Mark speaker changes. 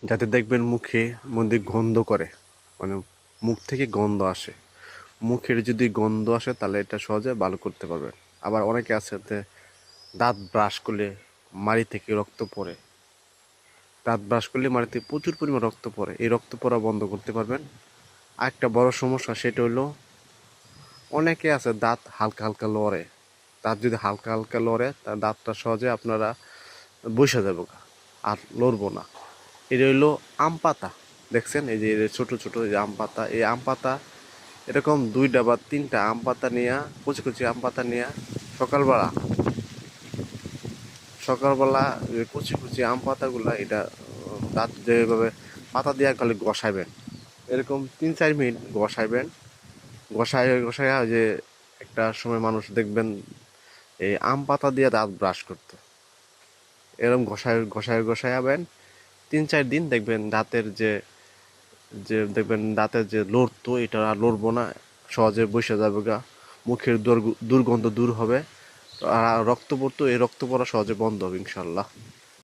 Speaker 1: যাতে দেখবেন মুখে মধ্যে গন্ধ করে, মানে মুখ থেকে গন্ধ আসে। মুখের যদি গন্ধ আসে তাহলে এটা সহজে ভালো করতে পারবেন। আবার অনেকে আছে যে দাঁত ব্রাশ করলে মাড়ি থেকে রক্ত পড়ে, দাঁত ব্রাশ করলে মাড়িতে প্রচুর পরিমাণ রক্ত পড়ে, এই রক্ত পড়া বন্ধ করতে পারবেন। আরেকটা বড় সমস্যা সেটা হলো অনেকে আছে দাঁত হালকা হালকা লড়ে। দাঁত যদি হালকা হালকা লড়ে তার দাঁতটা সহজে আপনারা বসে যাবে আর লড়বো না। এটা হইলো আম পাতা, দেখছেন এই যে ছোট ছোট এই যে আম পাতা, এই আম পাতা এরকম 2টা বা 3টা আম পাতা নিয়ে, কুচি কুচি আম পাতা নিয়ে সকালবেলা সকালবেলা কুচি কুচি আম পাতাগুলা এটা দাঁত যেভাবে পাতা দিয়ে খালি ঘষাইবেন, এরকম 3-4 মিনিট ঘষাইবেন। ঘষায় যে একটা সময় মানুষ দেখবেন এই আম পাতা দিয়ে দাঁত ব্রাশ করতো, এরকম ঘষাবেন 3-4 দিন, দেখবেন দাঁতের যে যে দেখবেন দাঁতের যে লড়তো এটা আর লড়বো না, সহজে বসে যাবে গা, মুখের দুর্গন্ধ দূর হবে, আর রক্ত পড়তো এই রক্ত পড়া সহজে বন্ধ হবে ইনশাল্লাহ।